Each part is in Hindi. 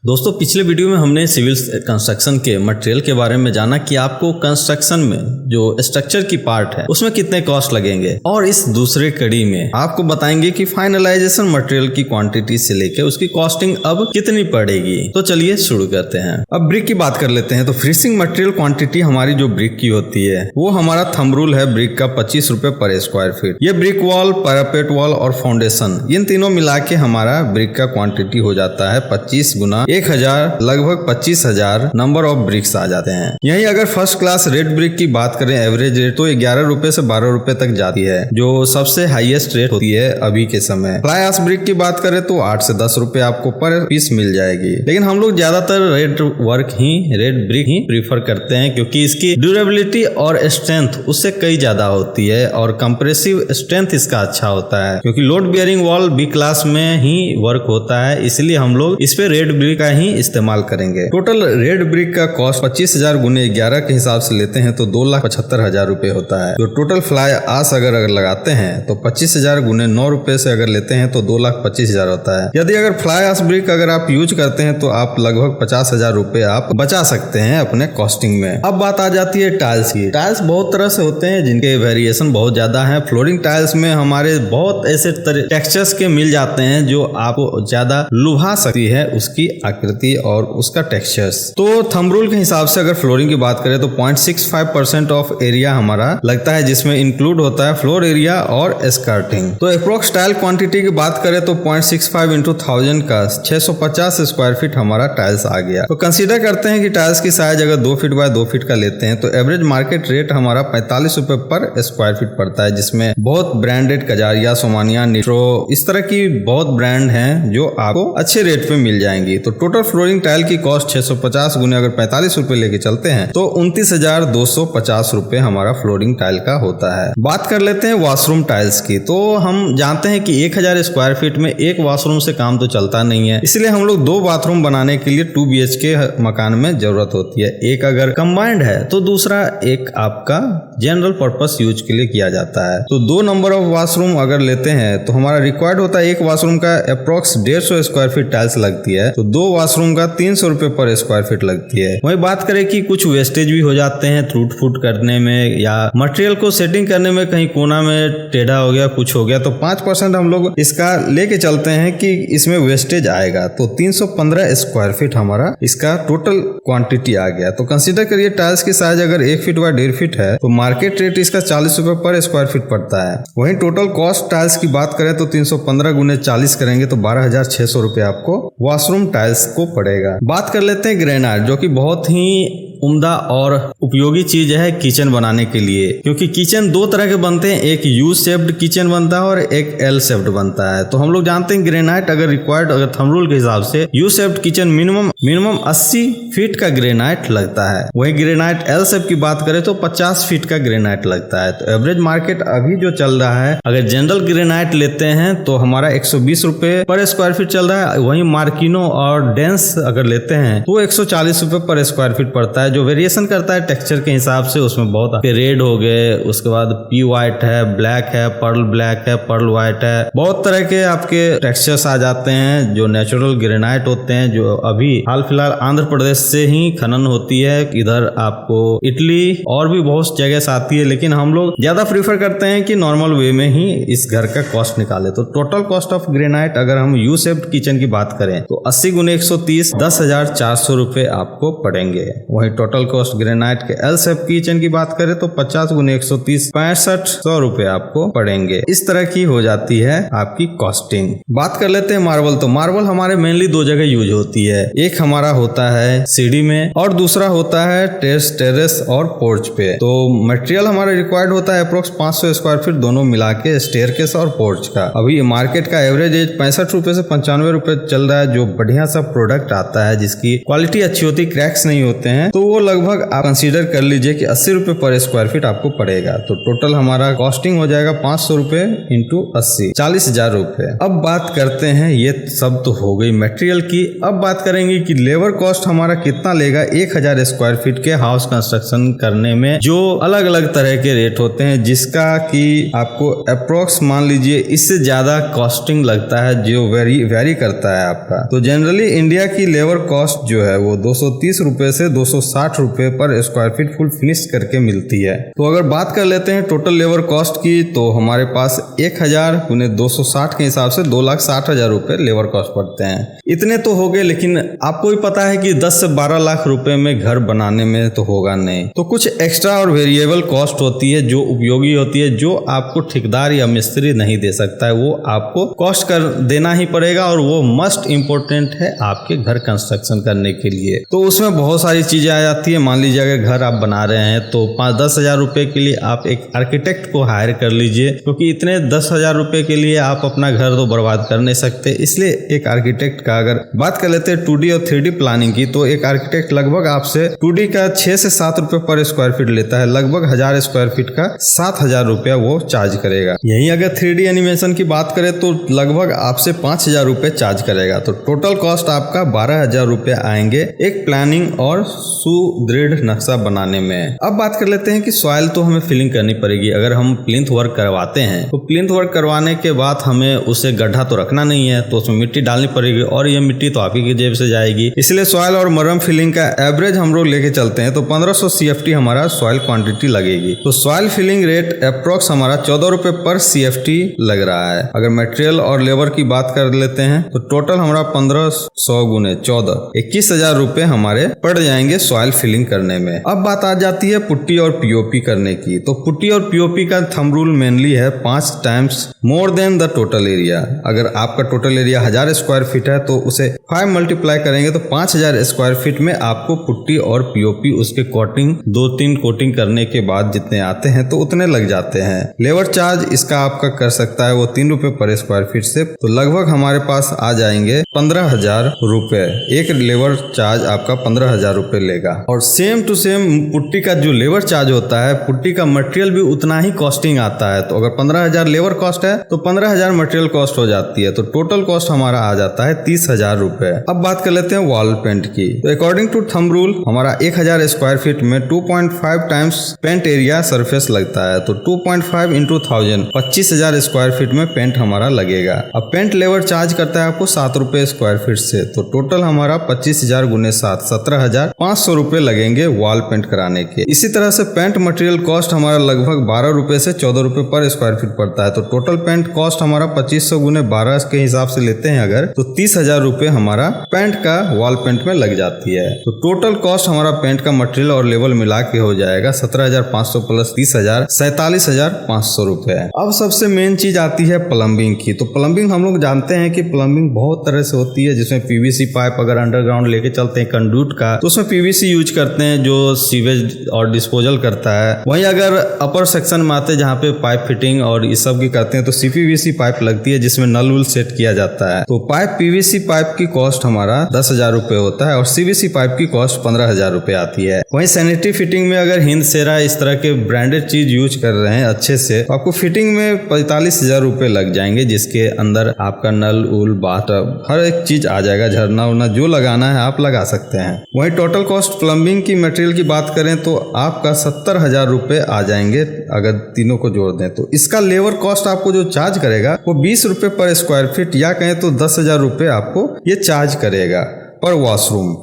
दोस्तों पिछले वीडियो में हमने सिविल कंस्ट्रक्शन के मटेरियल के बारे में जाना कि आपको कंस्ट्रक्शन में जो स्ट्रक्चर की पार्ट है उसमें कितने कॉस्ट लगेंगे, और इस दूसरे कड़ी में आपको बताएंगे कि फाइनलाइजेशन मटेरियल की क्वांटिटी से लेकर उसकी कॉस्टिंग अब कितनी पड़ेगी। तो चलिए शुरू करते हैं। अब ब्रिक की बात कर लेते हैं। तो फिनिशिंग मटेरियल क्वांटिटी हमारी जो ब्रिक की होती है वो हमारा थंब रूल है ब्रिक का 25 रुपए पर स्क्वायर फीट। ये ब्रिक वॉल, पैरापेट वॉल और फाउंडेशन इन तीनों मिला के हमारा ब्रिक का क्वांटिटी हो जाता है 25 गुना 1000, लगभग 25,000 नंबर ऑफ ब्रिक्स आ जाते हैं। यही अगर फर्स्ट क्लास रेड ब्रिक की बात करें एवरेज रेट तो 11 रुपए से 12 रुपए तक जाती है, जो सबसे हाईएस्ट रेट होती है अभी के समय। फ्लाई एश ब्रिक की बात करें तो 8 से 10 रुपए आपको पर पीस मिल जाएगी, लेकिन हम लोग ज्यादातर रेड वर्क ही, रेड ब्रिक ही प्रीफर करते हैं क्योंकि इसकी ड्यूरेबिलिटी और स्ट्रेंथ उससे कई ज्यादा होती है और कंप्रेसिव स्ट्रेंथ इसका अच्छा होता है क्योंकि load bearing wall B class में ही वर्क होता है, इसलिए हम लोग इस पे रेड ब्रिक का ही इस्तेमाल करेंगे। टोटल रेड ब्रिक का कॉस्ट 25,000 गुने 11 के हिसाब से लेते हैं तो 2,75,000 रुपए होता है। जो टोटल फ्लाई आस अगर लगाते हैं तो 25,000 गुने 9 रुपए से अगर लेते हैं तो 2,25,000 होता है। यदि अगर फ्लाई आस ब्रिक अगर आप यूज करते हैं तो आप लगभग 50,000 रुपए आप बचा सकते हैं अपने कॉस्टिंग में। अब बात आ जाती है टाइल्स की। टाइल्स बहुत तरह से होते हैं जिनके वेरिएशन बहुत ज्यादा है। फ्लोरिंग टाइल्स में हमारे बहुत ऐसे टेक्सचर्स के मिल जाते हैं जो आपको ज्यादा लुभा सकती है उसकी आकृति और उसका टेक्सचर्स। तो थंब रूल के हिसाब से अगर फ्लोरिंग की बात करें तो 0.65% ऑफ एरिया हमारा लगता है, जिसमें इंक्लूड होता है फ्लोर एरिया और स्कर्टिंग। तो अप्रोक्स टाइल क्वांटिटी की बात करें तो 0.65 इंटू 1000 का 650 स्क्वायर फीट हमारा टाइल्स आ गया। तो कंसीडर करते हैं कि टाइल्स की साइज अगर 2 फीट बाय 2 फीट का लेते हैं तो एवरेज मार्केट रेट हमारा 45 रुपए पर स्क्वायर फीट पड़ता है, जिसमें बहुत ब्रांडेड कजारिया, सोमानिया, निट्रो इस तरह की बहुत ब्रांड हैं जो आपको अच्छे रेट पे मिल जाएंगी। तो टोटल फ्लोरिंग टाइल की कॉस्ट 650 गुने अगर 45 रुपए लेके चलते हैं तो 29,250 रुपए हमारा फ्लोरिंग टाइल का होता है। बात कर लेते हैं वॉशरूम टाइल्स की। तो हम जानते हैं कि 1000 स्क्वायर फीट में एक वॉशरूम से काम तो चलता नहीं है, इसलिए हम लोग 2 बाथरूम बनाने के लिए 2 BHK मकान में जरूरत होती है। एक अगर कंबाइंड है तो दूसरा एक आपका जनरल पर्पस यूज के लिए किया जाता है। तो 2 नंबर ऑफ वॉशरूम अगर लेते हैं तो हमारा रिक्वायर्ड होता है एक वॉशरूम का अप्रोक्स 150 स्क्वायर फीट टाइल्स लगती है, तो 2 वॉशरूम का 300 रुपए पर स्क्वायर फीट लगती है। वही बात करें कि कुछ वेस्टेज भी हो जाते हैं टूट फूट करने में या मटेरियल को सेटिंग करने में, कहीं कोना में टेढ़ा हो गया, कुछ हो गया, तो 5% हम लोग इसका लेके चलते हैं कि इसमें वेस्टेज आएगा। तो 315 स्क्वायर फीट हमारा इसका टोटल क्वांटिटी आ गया। तो कंसीडर करिए टाइल्स की साइज अगर 1 फीट बाय 1.5 फीट है तो मार्केट रेट इसका 40 रुपए पर स्क्वायर फीट पड़ता है। वहीं टोटल कॉस्ट टाइल्स की बात करें तो 315 गुने 40 करेंगे तो 12,600 रुपए आपको वॉशरूम टाइल्स को पड़ेगा। बात कर लेते हैं ग्रेनाइट, जो कि बहुत ही उम्दा और उपयोगी चीज है किचन बनाने के लिए, क्योंकि किचन 2 तरह के बनते हैं, एक यू शेप्ड किचन बनता है और एक एल शेप्ड बनता है। तो हम लोग जानते हैं ग्रेनाइट अगर रिक्वायर्ड अगर थंब रूल के हिसाब से U shaped kitchen minimum 80 feet का ग्रेनाइट लगता है। वही ग्रेनाइट एल शेप की बात करें तो 50 फीट का ग्रेनाइट लगता है। तो एवरेज मार्केट अभी जो चल रहा है अगर जनरल ग्रेनाइट लेते हैं तो हमारा 120 रुपए पर स्क्वायर फीट चल रहा है। वही मार्किनो और डेंस अगर लेते हैं तो 140 रुपए पर स्क्वायर फीट पड़ता है, जो वेरिएशन करता है टेक्सचर के हिसाब से। उसमें बहुत आपके रेड हो गए, उसके बाद पी व्हाइट है, ब्लैक है, पर्ल ब्लैक है, पर्ल व्हाइट है, बहुत तरह के आपके टेक्सचर्स आ जाते हैं जो नेचुरल ग्रेनाइट होते हैं, जो अभी हाल फिलहाल आंध्र प्रदेश से ही खनन होती है। इधर आपको इटली और भी बहुत जगह से आती है, लेकिन हम लोग ज्यादा प्रीफर करते हैं कि नॉर्मल वे में ही इस घर का कॉस्ट निकाले। तो टोटल कॉस्ट ऑफ ग्रेनाइट अगर हम यू शेप्ड किचन की बात करें तो 80 गुने 130 10,400 रुपए आपको पड़ेंगे। वही टोटल कॉस्ट ग्रेनाइट के एल शेप किचन की बात करें तो 50 गुने 130 6500 रुपए आपको पड़ेंगे। इस तरह की हो जाती है आपकी कॉस्टिंग। बात कर लेते हैं मार्बल। तो मार्बल हमारे मेनली 2 जगह यूज होती है, एक हमारा होता है सीढ़ी में और दूसरा होता है टेरेस और पोर्च पे। तो मटेरियल हमारा रिक्वायर्ड होता है अप्रोक्स 500 स्क्वायर फीट दोनों मिला के स्टेयरकेस और पोर्च का। अभी मार्केट का एवरेज 65 रुपए से 95 रुपए चल रहा है, जो बढ़िया सा प्रोडक्ट आता है जिसकी क्वालिटी अच्छी होती है, क्रैक्स नहीं होते हैं। तो वो लगभग आप कंसीडर कर लीजिए कि 80 रुपए पर स्क्वायर फीट आपको पड़ेगा। तो टोटल हमारा कॉस्टिंग हो जाएगा 500 रुपए इंटू 80, 40,000 रुपए। अब बात करते हैं, ये सब तो हो गई मटेरियल की। अब बात करेंगे कि लेबर कॉस्ट हमारा कितना लेगा 1000 स्क्वायर फीट के हाउस कंस्ट्रक्शन करने में, जो अलग अलग तरह के रेट होते हैं, जिसका कि आपको अप्रोक्स मान लीजिए इससे ज्यादा कॉस्टिंग लगता है, जो वेरी करता है आपका। तो जनरली इंडिया की लेबर कॉस्ट जो है वो 230 रुपए से 260 रुपए पर स्क्वायर फीट फुल फिनिश करके मिलती है। तो अगर बात कर लेते हैं टोटल लेबर कॉस्ट की, तो हमारे पास 1000 गुने 260 के हिसाब से 2,60,000 रुपए लेबर कॉस्ट पड़ते हैं। इतने तो हो गए, लेकिन आपको भी पता है कि 10 से 12 लाख रुपए में घर बनाने में तो होगा नहीं। तो कुछ एक्स्ट्रा और वेरिएबल कॉस्ट होती है जो उपयोगी होती है, जो आपको ठेकेदार या मिस्त्री नहीं दे सकता है, वो आपको कॉस्ट कर देना ही पड़ेगा, और वो मस्ट इम्पोर्टेंट है आपके घर कंस्ट्रक्शन करने के लिए। तो उसमें बहुत सारी चीजें आ जाती है। मान लीजिए अगर घर आप बना रहे हैं तो 5-10 हजार रुपए के लिए आप एक आर्किटेक्ट को हायर कर लीजिए, क्योंकि इतने 10,000 रुपए के लिए आप अपना घर तो बर्बाद कर नहीं सकते। इसलिए एक आर्किटेक्ट का अगर बात कर लेते हैं 2D और 3D प्लानिंग की, तो एक आर्किटेक्ट लगभग आपसे 2D का 6 से 7 रुपए पर स्क्वायर फीट लेता है, लगभग 1000 स्क्वायर फीट का 7,000 रुपया वो चार्ज करेगा। यही अगर 3D एनिमेशन की बात करें तो लगभग आपसे 5,000 रुपए चार्ज करेगा। तो टोटल कॉस्ट आपका 12,000 रुपए आएंगे एक प्लानिंग और सुदृढ़ नक्शा बनाने में। अब बात कर लेते हैं कि सॉइल तो हमें फिलिंग करनी पड़ेगी। अगर हम प्लिंथ वर्क करवाते हैं तो प्लिंथ वर्क करवाने के बाद हमें उसे गड्ढा तो रखना नहीं है, तो उसमें मिट्टी डालनी पड़ेगी, और ये मिट्टी तो आप ही की जेब से जाएगी। इसलिए सॉइल और मरम फिलिंग का एवरेज हम लोग लेके चलते हैं तो 1500 CFT हमारा सॉइल क्वांटिटी लगेगी। तो सॉइल फिलिंग रेट अप्रोक्स हमारा 14 रुपए पर CFT लग रहा है। अगर मटेरियल और लेबर की बात कर लेते हैं तो टोटल हमारा 1500 गुने 14, 21,000 रुपए हमारे पड़ जाएंगे सॉइल फिलिंग करने में। अब बात आ जाती है पुट्टी और POP करने की। तो पुट्टी और POP का थंब रूल मेनली है 5 times more than the total area. अगर आपका टोटल एरिया 1000 स्क्वायर फीट है तो उसे 5 मल्टीप्लाई करेंगे तो 5000 स्क्वायर फीट में आपको पुट्टी और POP उसके कोटिंग 2-3 कोटिंग करने के बाद जितने आते हैं तो उतने लग जाते हैं। लेबर चार्ज इसका आपका कर सकता है वो 3 रुपए पर स्क्वायर फीट से, तो लगभग हमारे पास आ जाएंगे 15,000 रुपए। एक लेबर चार्ज आपका 15,000 रुपए लेगा। और सेम टू सेम पुट्टी का जो लेबर चार्ज होता है, पुट्टी का मटेरियल भी उतना ही कॉस्टिंग आता है। तो अगर 15,000 लेबर कॉस्ट है तो 15,000 मटेरियल कॉस्ट हो जाती है, तो टोटल कॉस्ट हमारा आ जाता है 30,000 रुपए। अब बात कर लेते हैं वॉल पेंट की। तो अकॉर्डिंग टू थंब रूल हमारा 1000 स्क्वायर फीट में 2.5 टाइम्स पेंट एरिया सरफेस लगता है। तो 2.5 इंटू 1000 25,000 स्क्वायर फीट में पेंट हमारा लगेगा। अब पेंट लेबर चार्ज करता है आपको 7 रुपए स्क्वायर फीट से, तो टोटल हमारा 25,000 गुने 7 17,500 रुपए लगेंगे वॉल पेंट कराने के। इसी तरह से पेंट मटेरियल कॉस्ट हमारा लगभग 12 रुपए से 14 रुपए पर स्क्वायर फीट पड़ता है। तो टोटल पेंट कॉस्ट हमारा 2500 गुने 12 के हिसाब से लेते हैं अगर, तो 30,000 रुपए हमारा पेंट का वॉल पेंट में लग जाती है। तो टोटल कॉस्ट हमारा पेंट का मटेरियल और लेवल मिला के हो जाएगा 17,500 प्लस 30,000 47,500 रुपए। अब सबसे मेन चीज आती है प्लम्बिंग की। तो प्लम्बिंग हम लोग जानते हैं कि प्लम्बिंग बहुत तरह से होती है, जिसमें PVC पाइप अगर अंडरग्राउंड लेके चलते हैं कंडूट का, तो उसमें PVC यूज करते हैं जो सीवेज और डिस्पोजल करता है। वहीं अगर अपर सेक्शन में आते हैं जहाँ पे पाइप फिटिंग और इस सब की करते हैं तो CPVC पाइप लगती है, जिसमें नल वुल सेट किया जाता है। तो पाइप PVC पाइप की कॉस्ट हमारा 10,000 रुपए होता है और CVC पाइप की कॉस्ट 15,000 रुपए आती है। वहीं सैनिटरी फिटिंग में अगर हिंद सेरा इस तरह के ब्रांडेड चीज यूज कर रहे हैं अच्छे से, तो आपको फिटिंग में 45,000 रुपए लग जाएंगे, जिसके अंदर आपका नल उल बाथटब हर एक चीज आ जाएगा। झरना उरना जो लगाना है आप लगा सकते हैं। वहीं टोटल कॉस्ट प्लम्बिंग की मटेरियल की बात करें तो आपका 70,000 रुपए आ जाएंगे अगर तीनों को जोड़ दें। तो इसका लेबर कॉस्ट आपको जो चार्ज करेगा वो 20 रुपए पर स्क्वायर फीट, या कहें तो 10,000 रुपए आपको ये चार्ज करेगा पर वॉशरूम।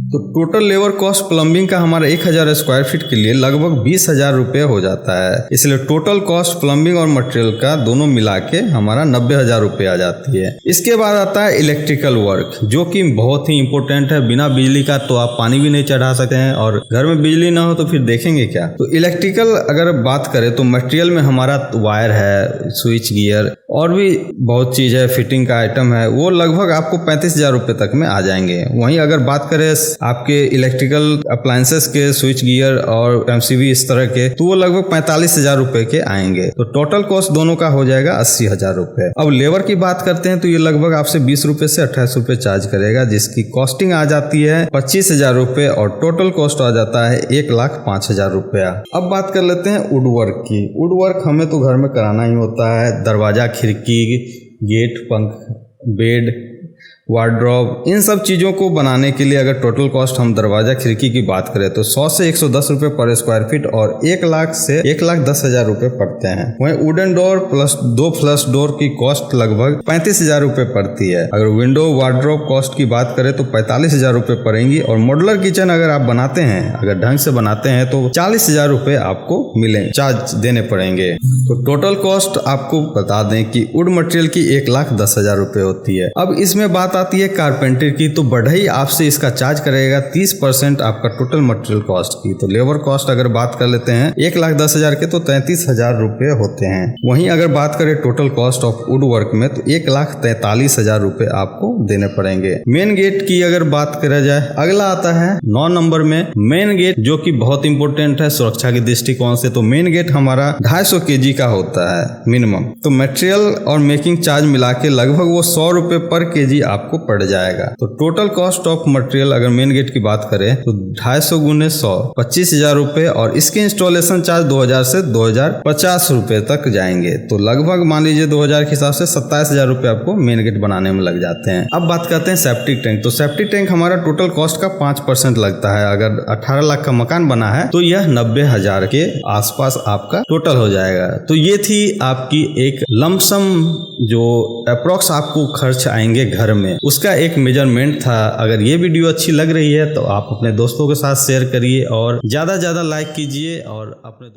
तो टोटल लेबर कॉस्ट प्लम्बिंग का हमारा 1000 स्क्वायर फीट के लिए लगभग 20,000 रुपए हो जाता है। इसलिए टोटल कॉस्ट प्लम्बिंग और मटेरियल का दोनों मिला के हमारा 90,000 रुपए आ जाती है। इसके बाद आता है इलेक्ट्रिकल वर्क, जो कि बहुत ही इंपॉर्टेंट है। बिना बिजली का तो आप पानी भी नहीं चढ़ा सकते हैं, और घर में बिजली ना हो तो फिर देखेंगे क्या। तो इलेक्ट्रिकल अगर बात करें तो मटेरियल में हमारा वायर है, स्विच गियर और भी बहुत चीज है, फिटिंग का आइटम है, वो लगभग आपको 35,000 रुपए तक में आ जाएंगे। वहीं अगर बात करें आपके इलेक्ट्रिकल अप्लायंसेस के स्विच गियर और एमसीबी इस तरह के, तो वो लगभग 45,000 रुपए के आएंगे। तो टोटल कॉस्ट दोनों का हो जाएगा 80,000 रुपए। अब लेबर की बात करते हैं तो ये लगभग आपसे 20 रुपए से 28 रुपए चार्ज करेगा, जिसकी कॉस्टिंग आ जाती है 25,000 रुपए और टोटल कॉस्ट आ जाता है 1,05,000 रुपया। अब बात कर लेते हैं वुडवर्क की। वुडवर्क हमें तो घर में कराना ही होता है। दरवाजा, खिड़की, गेट, पंख, बेड, वार्डरोब, इन सब चीज़ों को बनाने के लिए अगर टोटल कॉस्ट हम दरवाजा खिड़की की बात करें तो 100 से 110 रुपये पर स्क्वायर फीट और 1 लाख से 1,10,000 रुपये पड़ते हैं। वहीं wooden door plus 2 flush door की कॉस्ट लगभग 35,000 रुपये पड़ती है। अगर विंडो वार्डरोब कॉस्ट की बात करें तो 45,000 रुपये पड़ेंगी और मॉड्यूलर किचन अगर आप बनाते हैं, अगर ढंग से बनाते हैं तो 40,000 रुपये आपको मिलेंगे, चार्ज देने पड़ेंगे। तो टोटल कॉस्ट आपको बता दें कि वुड मटेरियल की 1,10,000 रुपये होती है। अब इसमें बात आती है कारपेंटर की, तो बढ़ई आपसे इसका चार्ज करेगा 30% आपका टोटल मटेरियल कॉस्ट की। तो लेबर कॉस्ट अगर बात कर लेते हैं 1,10,000 के तो 33,000 रुपये होते हैं। वहीं अगर बात करें total cost of would work में तो 1,43,000 रुपये आपको देने पड़ेंगे। मेन गेट की अगर बात करा जाए, अगला आता है 9 नंबर में मेन गेट, जो कि बहुत इंपॉर्टेंट है सुरक्षा के दृष्टिकोण से। तो मेन गेट हमारा 250 kg का होता है मिनिमम। तो मटेरियल और मेकिंग चार्ज मिला के लगभग वो 100 रुपये पर kg आपको पड़ जाएगा। तो टोटल कॉस्ट ऑफ मटेरियल अगर मेन गेट की बात करें तो 250 गुने 100 25,000 रुपए और इसके इंस्टॉलेशन चार्ज 2,000 से 2,050 रुपए तक जाएंगे। तो लगभग मान लीजिए 2,000 के हिसाब से 27,000 रुपए आपको मेन गेट बनाने में लग जाते हैं। अब बात करते हैं सेप्टिक टैंक। तो सेप्टिक टैंक हमारा टोटल कॉस्ट का 5% लगता है। अगर 18 लाख का मकान बना है तो यह 90,000 के आसपास आपका टोटल हो जाएगा। तो ये थी आपकी एक लमसम जो अप्रोक्स आपको खर्च आएंगे घर में, उसका एक मेजरमेंट था। अगर ये वीडियो अच्छी लग रही है तो आप अपने दोस्तों के साथ शेयर करिए और ज़्यादा लाइक कीजिए और अपने